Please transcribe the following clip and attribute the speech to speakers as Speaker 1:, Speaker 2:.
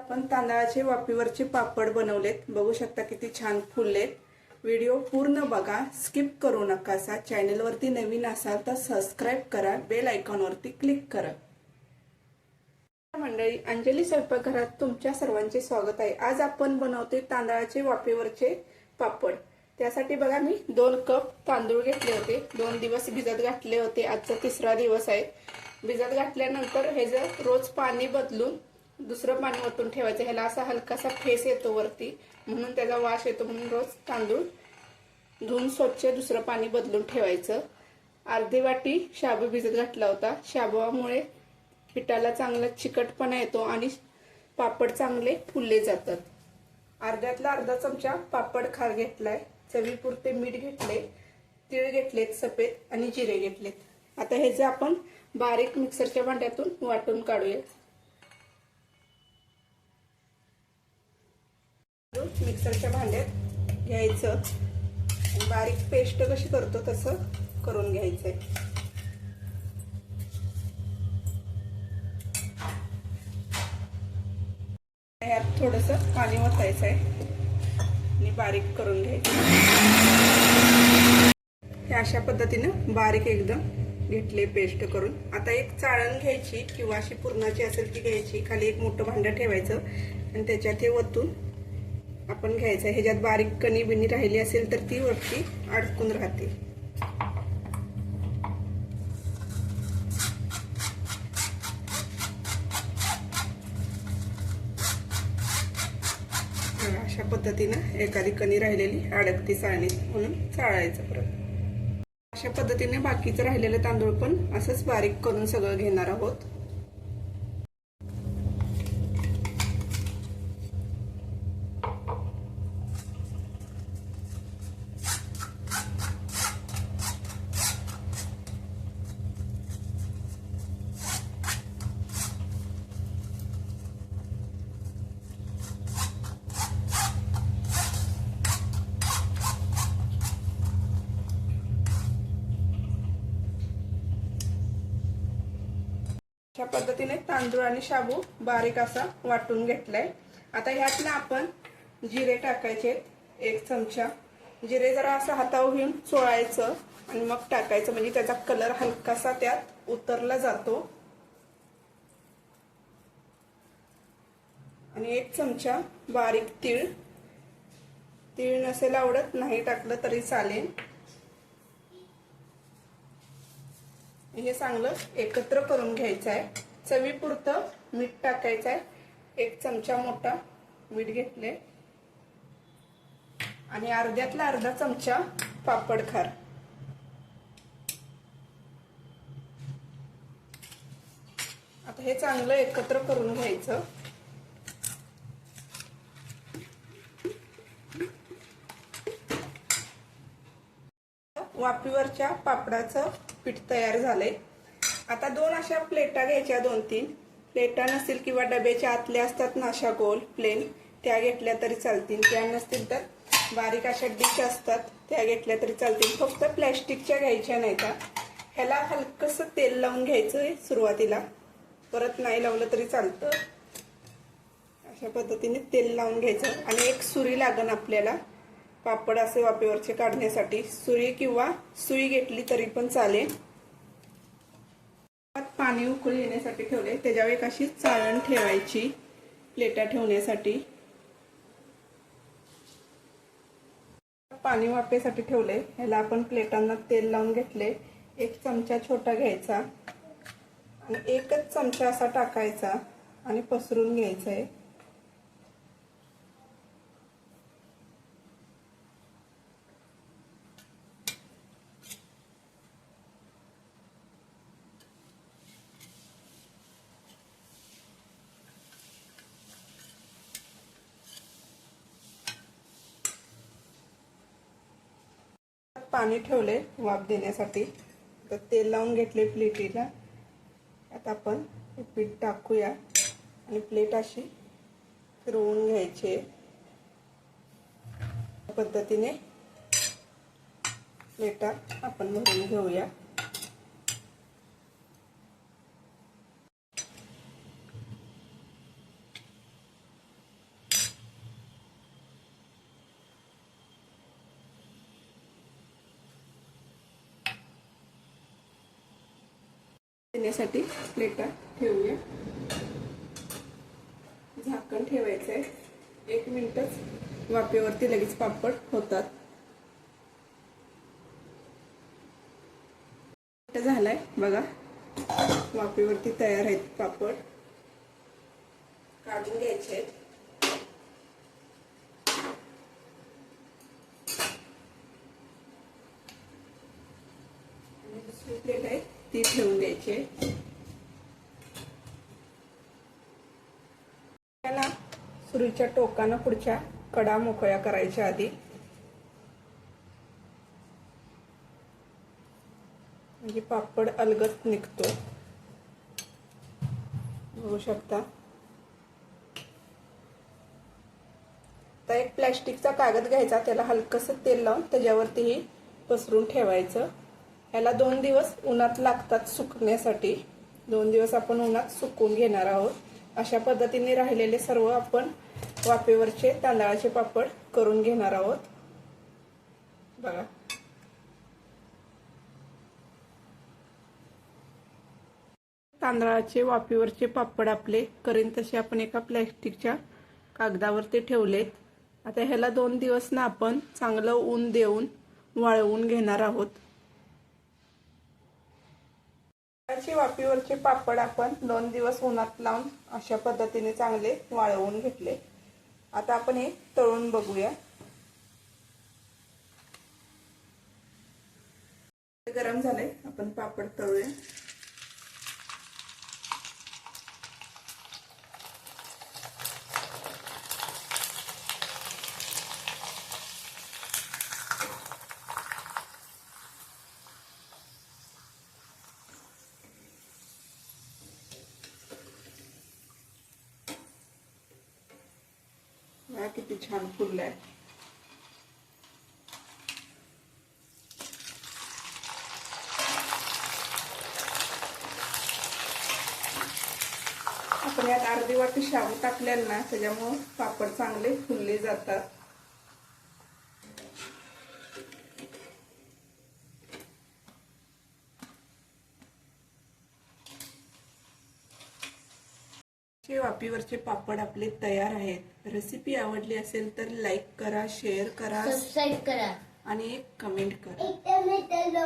Speaker 1: आपण तांदळाचे वाफेवरचे पापड बनवलेत, बघू शकता किती छान फुललेत। व्हिडिओ पूर्ण बघा, स्किप करू नका। चॅनल वरती नवीन असाल तर सबस्क्राइब करा, बेल आयकॉन वरती क्लिक करा। मंडळी, अंजली स्वयंपाकघरात तुमच्या सर्वांचे स्वागत आहे। आज आपण बनवतोय तांदळाचे वाफेवरचे पापड। त्यासाठी बघा मी 2 कप तांदूळ घेतले होते, 2 दिवस भिजत घातले होते। आजचा तिसरा दिवस आहे। भिजत घातल्यानंतर हे जर रोज पाणी बदलून दुसरं पाणी ओतून ठेवायचं। ह्याला असा हलकासा फेस येतो वरती, म्हणून त्याचा वास येतो, म्हणून रोज तांदूळ धुवून स्वच्छ दुसरं पाणी बदलून ठेवायचं। अर्धी वाटी शाबू भिजत घातला होता। शाबूमुळे पिठाला चांगला चिकटपणा येतो आणि पापड चांगले फुलले जातात। अर्ध्यातला अर्धा चमचा पापड खार घेतलाय, चवीपुरते मीठ घेतले, तीळ घेतलेत सफेद आणि जिरे घेतलेत। आता हे जे आपण बारीक मिक्सरच्या भांड्यातून वाटून काढूया। मिक्सरच्या भांड्यात घ्यायचं, बारीक पेस्ट कशी करतो तसं करून घ्यायचंय। यात थोडंसं पाणी ओतायचंय आणि बारीक करून घ्यायचं। हे अशा पद्धतीने बारीक एकदम घेतले पेस्ट करून। आता एक चाळण घ्यायची किंवा अशी पुरणाची असेल ती घ्यायची, खाली एक मोठं भांडं ठेवायचं आणि त्याच्यात हे ओतून आपण घ्यायचं। ह्याच्यात बारीक कणी बिनी राहिली असेल तर ती वरती अडकून राहते। अशा पद्धतीने एखादी कणी राहिलेली अडकती चाळणीत, म्हणून चाळायचं परत। अशा पद्धतीने बाकीचं राहिलेलं तांदूळ पण असंच बारीक करून सगळं घेणार आहोत। अशा पद्धतीने तांदूळ आणि शाबू बारीक असा वाटून घेतलाय। आता ह्यातनं आपण जिरे टाकायचे, 1 चमचा जिरे जरा असं हातावर घेऊन चोळायचं आणि मग टाकायचं, म्हणजे त्याचा कलर हलकासा त्यात उतरला जातो। आणि 1 चमचा बारीक तीळ, तीळ नसेल आवडत नाही टाकलं तरी चालेल। हे चांगलं एकत्र करून घ्यायचं आहे। चवीपुरतं मीठ टाकायचं आहे, 1 चमचा मोठा मीठ घेतले आणि अर्ध्यातला अर्धा चमचा पापड खार। आता हे चांगलं एकत्र करून घ्यायचं। वाफेवरच्या पापडाचं पीठ तयार झालंय। आता 2 अशा प्लेटा घ्यायच्या, 2-3 प्लेटा नसतील किंवा डब्याच्या आतल्या असतात ना अशा गोल प्लेन, त्या घेतल्या तरी चालतील। त्या नसतील तर बारीक अशा डिश असतात त्या घेतल्या तरी चालतील। फक्त प्लॅस्टिकच्या घ्यायच्या नाही का। ह्याला हलकसं तेल लावून घ्यायचं सुरुवातीला, परत नाही लावलं तरी चालतं। अशा पद्धतीने तेल लावून घ्यायचं आणि एक सुरी लागन आपल्याला पापड असे वाफेवरचे काढण्यासाठी। सुरी किंवा सुई घेतली तरी पण चालेल। पाणी उकळी येण्यासाठी ठेवले, त्याच्यावर एक अशी चाळण ठेवायची प्लेटा ठेवण्यासाठी। पाणी वाफेसाठी ठेवले, ह्याला आपण प्लेटांना तेल लावून घेतले। 1 चमचा छोटा घ्यायचा आणि 1च चमचा असा टाकायचा आणि पसरून घ्यायचा आहे। पाणी ठेवले वाफ देण्यासाठी। तर तेल लावून घेतले प्लेटीला। आता आपण हे पीठ टाकूया आणि प्लेट अशी फिरवून घ्यायची। पद्धतीने प्लेटा आपण भरून घेऊया। घेण्यासाठी प्लेटा ठेवूया. झाकण ठेवायचं आहे. 1 मिनिटच वाफेवरती लगेच पापड होतात. झालाय बघा, वाफेवरती तयार आहेत पापड. काढून घ्यायचे आहेत. दुसरी प्लेट आहे ती ठेवून द्यायची आहे. त्याला सुरीच्या टोकानं पुढच्या कडा मोकळ्या करायच्या आधी, म्हणजे पापड अलगद निघतो. बघू शकता. आता एक प्लॅस्टिकचा कागद घ्यायचा, त्याला हलकसं तेल लावून त्याच्यावरती पसरून ठेवायचं. याला 2 दिवस उन्हात लागतात सुकण्यासाठी. 2 दिवस आपण उन्हात सुकवून घेणार आहोत. अशा पद्धतीने राहिलेले सर्व आपण वाफेवरचे तांदळाचे पापड करून घेणार आहोत. बघा, तांदळाचे वाफेवरचे पापड आपले करीन तसे आपण एका प्लॅस्टिकच्या कागदावरती ठेवलेत. आता ह्याला 2 दिवस ना आपण चांगलं ऊन देऊन वाळवून घेणार आहोत. वाफेवरचे पापड आपण 2 दिवस उन्हात लावून अशा पद्धतीने चांगले वाळवून घेतले. आता आपण हे तळून बघूया. गरम झालंय, आपण पापड तळूया. किती छान फुललाय. आपण यात अर्धी वाटी शाबू टाकलेला ना, त्याच्यामुळे पापड चांगले फुलले जातात. वाफेवरचे पापड आपले तयार आहेत. रेसिपी आवडली असेल तर लाईक करा, शेअर करा,
Speaker 2: सबस्क्राईब करा
Speaker 1: आणि एक कमेंट करा.